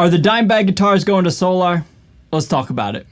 Are the Dimebag guitars going to Solar? Let's talk about it.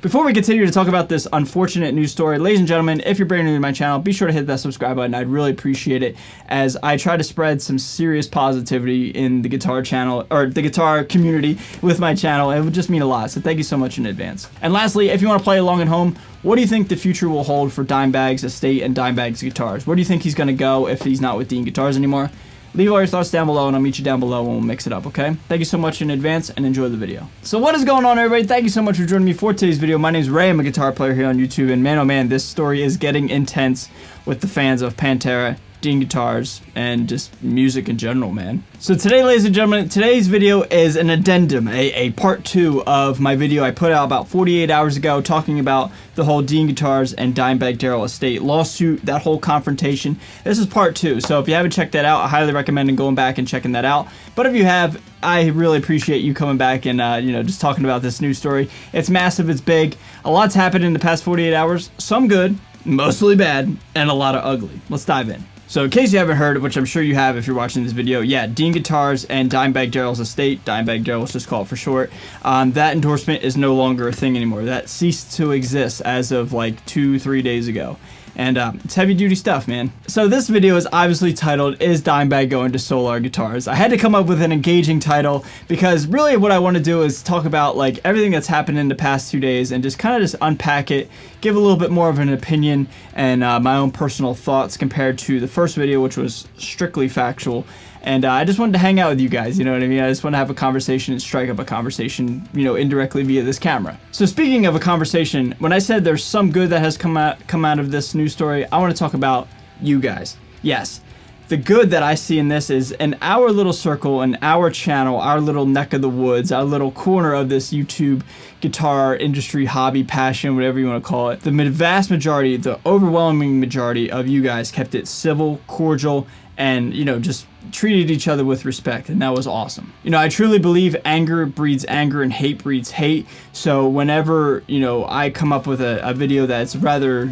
Before we continue to talk about this unfortunate news story, ladies and gentlemen, if you're brand new to my channel, be sure to hit that subscribe button. I'd really appreciate it, as I try to spread some serious positivity in the guitar channel, or the guitar community with my channel. It would just mean a lot, so thank you so much in advance. And lastly, if you want to play along at home, what do you think the future will hold for Dimebag's estate and Dimebag's guitars? Where do you think he's going to go if he's not with Dean Guitars anymore? Leave all your thoughts down below, and I'll meet you down below and we'll mix it up, okay? Thank you so much in advance, and enjoy the video. So what is going on, everybody? Thank you so much for joining me for today's video. My name is Ray. I'm a guitar player here on YouTube, and man, oh man, this story is getting intense with the fans of Pantera, Dean Guitars, and just music in general, man. So today, ladies and gentlemen, today's video is an addendum, a part 2 of my video I put out about 48 hours ago talking about the whole Dean Guitars and Dimebag Darrell estate lawsuit, that whole confrontation. This is part 2, so if you haven't checked that out, I highly recommend going back and checking that out. But if you have, I really appreciate you coming back and just talking about this news story. It's massive, it's big. A lot's happened in the past 48 hours, some good, mostly bad, and a lot of ugly. Let's dive in. So in case you haven't heard, which I'm sure you have if you're watching this video, yeah, Dean Guitars and Dimebag Darrell's estate, Dimebag Darrell, let's just call it for short, that endorsement is no longer a thing anymore. That ceased to exist as of like 2-3 days ago. And it's heavy duty stuff, man. So this video is obviously titled, Is Dimebag Going to Solar Guitars? I had to come up with an engaging title because really what I want to do is talk about like everything that's happened in the past 2 days and just kind of just unpack it, give a little bit more of an opinion and my own personal thoughts compared to the first video, which was strictly factual. And I just wanted to hang out with you guys, you know what I mean? I just want to have a conversation and strike up a conversation, indirectly via this camera. So speaking of a conversation, when I said there's some good that has come out of this news story, I want to talk about you guys. Yes, the good that I see in this is in our little circle, in our channel, our little neck of the woods, our little corner of this YouTube guitar industry, hobby, passion, whatever you want to call it, the vast majority, the overwhelming majority of you guys kept it civil, cordial, and just treated each other with respect, and that was awesome. I truly believe anger breeds anger and hate breeds hate. So whenever I come up with a video that's rather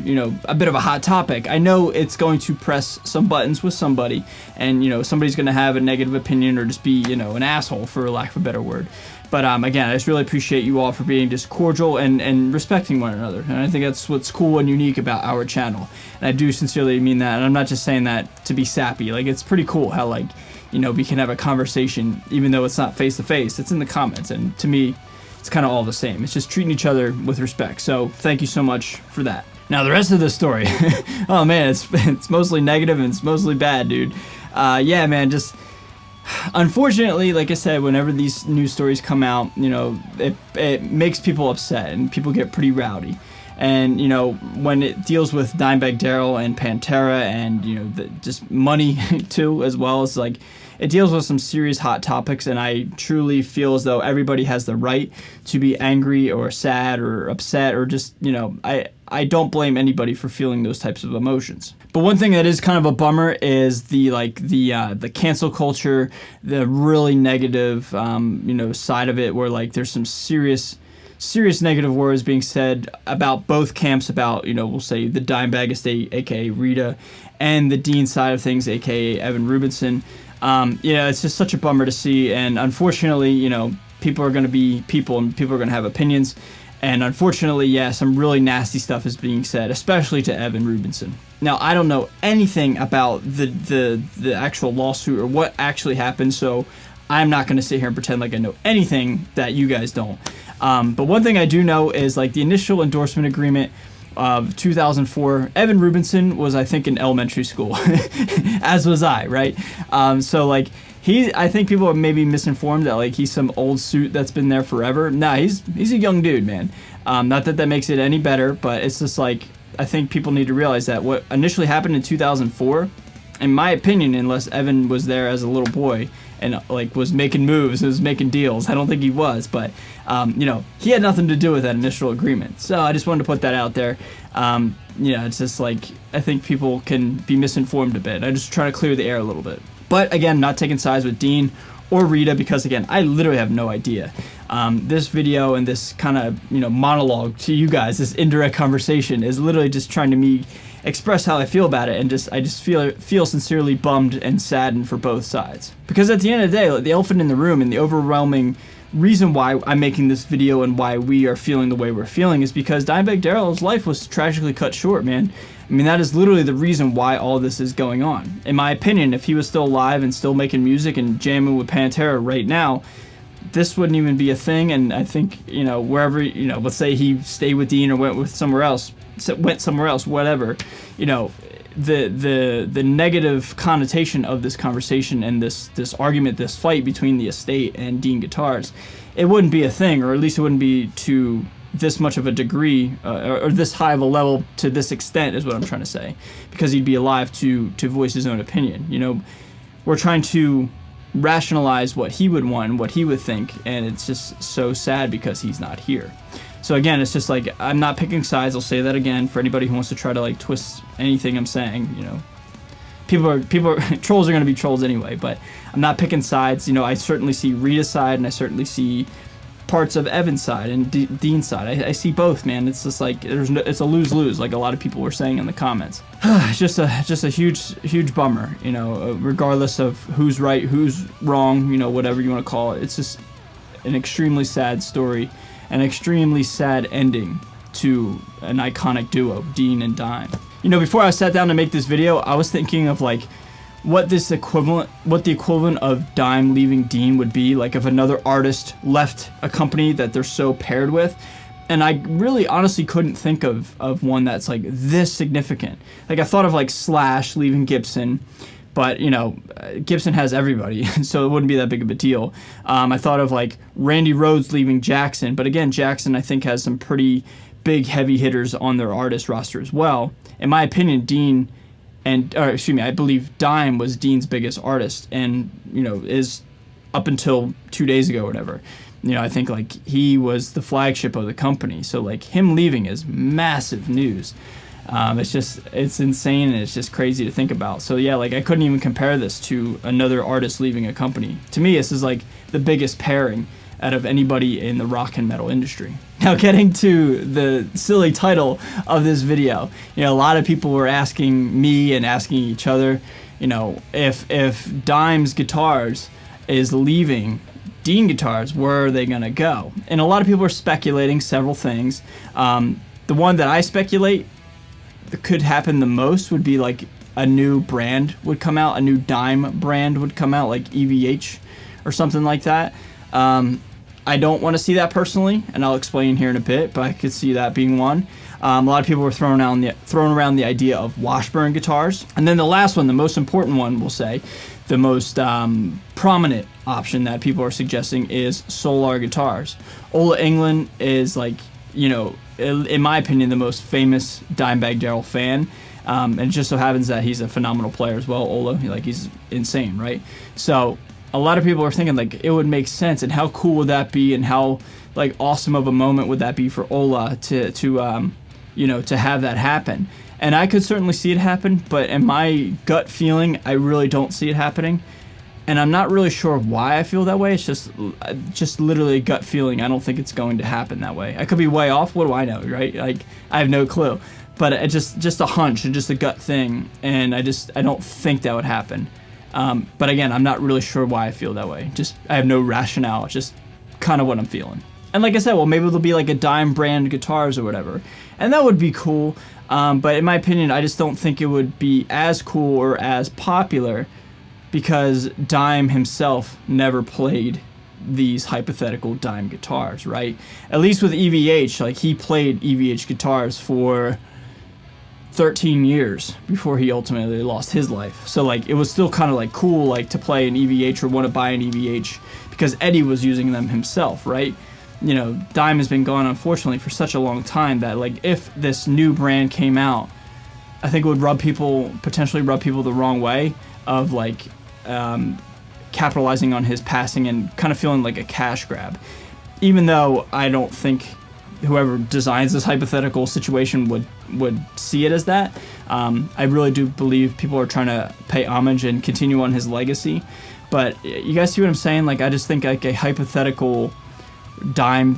a bit of a hot topic, I know it's going to press some buttons with somebody, and somebody's going to have a negative opinion or just be an asshole, for lack of a better word. But again, I just really appreciate you all for being just cordial and respecting one another. And I think that's what's cool and unique about our channel. And I do sincerely mean that. And I'm not just saying that to be sappy. Like, it's pretty cool how, we can have a conversation, even though it's not face to face. It's in the comments. And to me, it's kind of all the same. It's just treating each other with respect. So thank you so much for that. Now, the rest of the story. Oh, man, it's mostly negative and it's mostly bad, dude. Yeah, man, just... Unfortunately, like I said, whenever these news stories come out, it makes people upset and people get pretty rowdy. And, when it deals with Dimebag Darrell and Pantera and, just money too, as well, it's like, it deals with some serious hot topics, and I truly feel as though everybody has the right to be angry or sad or upset or just, I don't blame anybody for feeling those types of emotions. But one thing that is kind of a bummer is the cancel culture, the really negative, side of it, where there's some serious negative words being said about both camps, about, we'll say the Dimebag estate, aka Rita, and the Dean side of things, aka Evan Rubinson. It's just such a bummer to see, and unfortunately, people are going to be people, and people are going to have opinions. And unfortunately, yeah, some really nasty stuff is being said, especially to Evan Rubinson. Now, I don't know anything about the actual lawsuit or what actually happened, so I'm not going to sit here and pretend like I know anything that you guys don't. But one thing I do know is the initial endorsement agreement of 2004, Evan Rubinson was, I think, in elementary school, as was I, right? I think people are maybe misinformed that he's some old suit that's been there forever. Nah, he's a young dude, man. Not that that makes it any better, but it's just I think people need to realize that what initially happened in 2004, in my opinion, unless Evan was there as a little boy and was making moves, was making deals, I don't think he was, but he had nothing to do with that initial agreement. So I just wanted to put that out there. It's just I think people can be misinformed a bit. I just try to clear the air a little bit. But again, not taking sides with Dean or Rita, because again, I literally have no idea. This video and this kind of monologue to you guys, this indirect conversation, is literally just trying to express how I feel about it, and I just feel sincerely bummed and saddened for both sides. Because at the end of the day, the elephant in the room and the overwhelming reason why I'm making this video and why we are feeling the way we're feeling is because Dimebag Darrell's life was tragically cut short, man. I mean, that is literally the reason why all this is going on. In my opinion, if he was still alive and still making music and jamming with Pantera right now, this wouldn't even be a thing. And I think, you know, wherever, you know, let's say he stayed with Dean or went somewhere else, whatever, you know, the negative connotation of this conversation and this argument, this fight between the estate and Dean Guitars, it wouldn't be a thing, or at least it wouldn't be to this much of a degree, or this high of a level to this extent, is what I'm trying to say, because he'd be alive to voice his own opinion. You know, we're trying to rationalize what he would want and what he would think, and it's just so sad because he's not here. So again, it's just like, I'm not picking sides. I'll say that again for anybody who wants to try to like twist anything I'm saying. You know, people are trolls are going to be trolls anyway, but I'm not picking sides. You know, I certainly see Rita's side, and I certainly see parts of Evan's side and Dean's side. I see both, man. It's just like it's a lose-lose, like a lot of people were saying in the comments. It's just a huge bummer, you know, regardless of who's right, who's wrong, you know, whatever you want to call it. It's just an extremely sad story, an extremely sad ending to an iconic duo, Dean and Dime. You know, before I sat down to make this video, I was thinking of like what the equivalent of Dime leaving Dean would be, like if another artist left a company that they're so paired with. And I really honestly couldn't think of one that's like this significant. Like I thought of like Slash leaving Gibson, but you know, Gibson has everybody, so it wouldn't be that big of a deal. I thought of like Randy Rhoads leaving Jackson, but again, Jackson I think has some pretty big heavy hitters on their artist roster as well. In my opinion, I believe Dime was Dean's biggest artist, and you know, is up until 2 days ago or whatever. You know, I think like he was the flagship of the company, so like him leaving is massive news. It's insane, and it's just crazy to think about. So yeah, like I couldn't even compare this to another artist leaving a company. To me, this is like the biggest pairing out of anybody in the rock and metal industry. Now getting to the silly title of this video, you know, a lot of people were asking me and asking each other, you know, if Dime's Guitars is leaving Dean Guitars, where are they gonna go? And a lot of people are speculating several things. The one that I speculate that could happen the most would be like a new brand would come out, a new Dime brand would come out, like EVH or something like that. I don't want to see that personally, and I'll explain here in a bit, but I could see that being one. A lot of people were throwing around the idea of Washburn guitars. And then the last one, the most important one, we'll say, the most prominent option that people are suggesting is Solar guitars. Ola Englund is like, you know, in my opinion, the most famous Dimebag Darrell fan. And it just so happens that he's a phenomenal player as well, Ola. He's insane, right? So a lot of people are thinking like it would make sense, and how cool would that be, and how like awesome of a moment would that be for Ola to you know, to have that happen. And I could certainly see it happen, but in my gut feeling, I really don't see it happening. And I'm not really sure why I feel that way. It's just literally a gut feeling. I don't think it's going to happen that way. I could be way off. What do I know, right? Like I have no clue. But it just a hunch and just a gut thing, and I don't think that would happen. But again, I'm not really sure why I feel that way. I have no rationale. It's just kind of what I'm feeling. And like I said, well, maybe there'll be like a Dime brand guitars or whatever, and that would be cool. But in my opinion, I just don't think it would be as cool or as popular, because Dime himself never played these hypothetical Dime guitars, right? At least with EVH, like he played EVH guitars for 13 years before he ultimately lost his life. So like it was still kind of like cool, like to play an EVH or want to buy an EVH because Eddie was using them himself, right? You know, Dime has been gone unfortunately for such a long time that like if this new brand came out, I think it would potentially rub people the wrong way of like capitalizing on his passing and kind of feeling like a cash grab. Even though I don't think whoever designs this hypothetical situation would see it as that. I really do believe people are trying to pay homage and continue on his legacy. But you guys see what I'm saying? Like I just think like a hypothetical Dime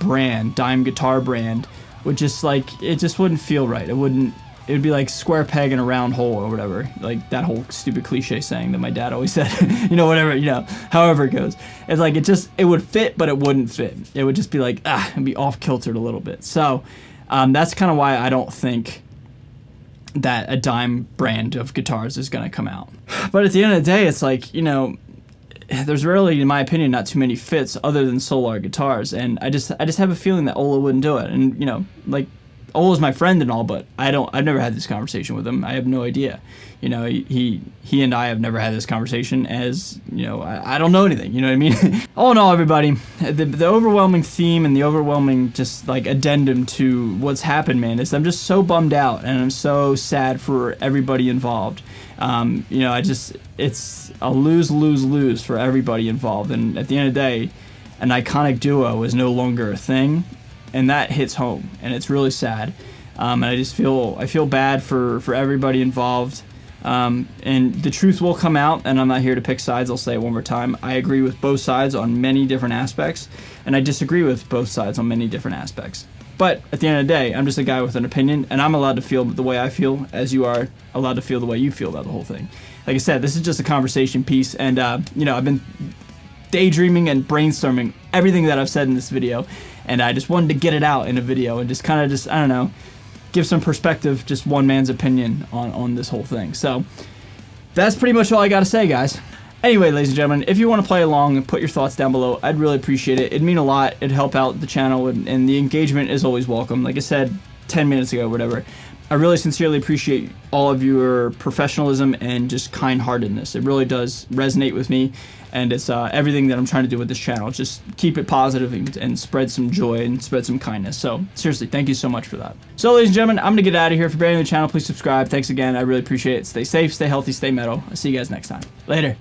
guitar brand would just like, it just wouldn't feel right. It it would be like square peg in a round hole or whatever, like that whole stupid cliche saying that my dad always said. Whatever, however it goes. It's like it would fit, but it wouldn't fit. It would just be like it'd be off kiltered a little bit. So that's kind of why I don't think that a dime brand of guitars is going to come out. But at the end of the day, it's like, there's really, in my opinion, not too many fits other than Solar guitars, and I just have a feeling that Ola wouldn't do it. And like, Ola's my friend and all, but I've never had this conversation with him. I have no idea. He and I have never had this conversation, as I don't know anything. You know what I mean? All in all, everybody, the overwhelming theme and the overwhelming just like addendum to what's happened, man, is I'm just so bummed out and I'm so sad for everybody involved. It's a lose for everybody involved, and at the end of the day, an iconic duo is no longer a thing. And that hits home, and it's really sad. And I feel bad for everybody involved. And the truth will come out, and I'm not here to pick sides. I'll say it one more time. I agree with both sides on many different aspects, and I disagree with both sides on many different aspects. But at the end of the day, I'm just a guy with an opinion, and I'm allowed to feel the way I feel, as you are allowed to feel the way you feel about the whole thing. Like I said, this is just a conversation piece, and I've been daydreaming and brainstorming everything that I've said in this video. And I just wanted to get it out in a video and just kind of I don't know, give some perspective, just one man's opinion on this whole thing. So that's pretty much all I got to say, guys. Anyway, ladies and gentlemen, if you want to play along and put your thoughts down below, I'd really appreciate it. It'd mean a lot. It'd help out the channel, and the engagement is always welcome. Like I said 10 minutes ago, whatever. I really sincerely appreciate all of your professionalism and just kind-heartedness. It really does resonate with me, and it's everything that I'm trying to do with this channel. Just keep it positive and spread some joy and spread some kindness. So seriously, thank you so much for that. So ladies and gentlemen, I'm going to get out of here. If you're brand new to the channel, please subscribe. Thanks again. I really appreciate it. Stay safe, stay healthy, stay metal. I'll see you guys next time. Later.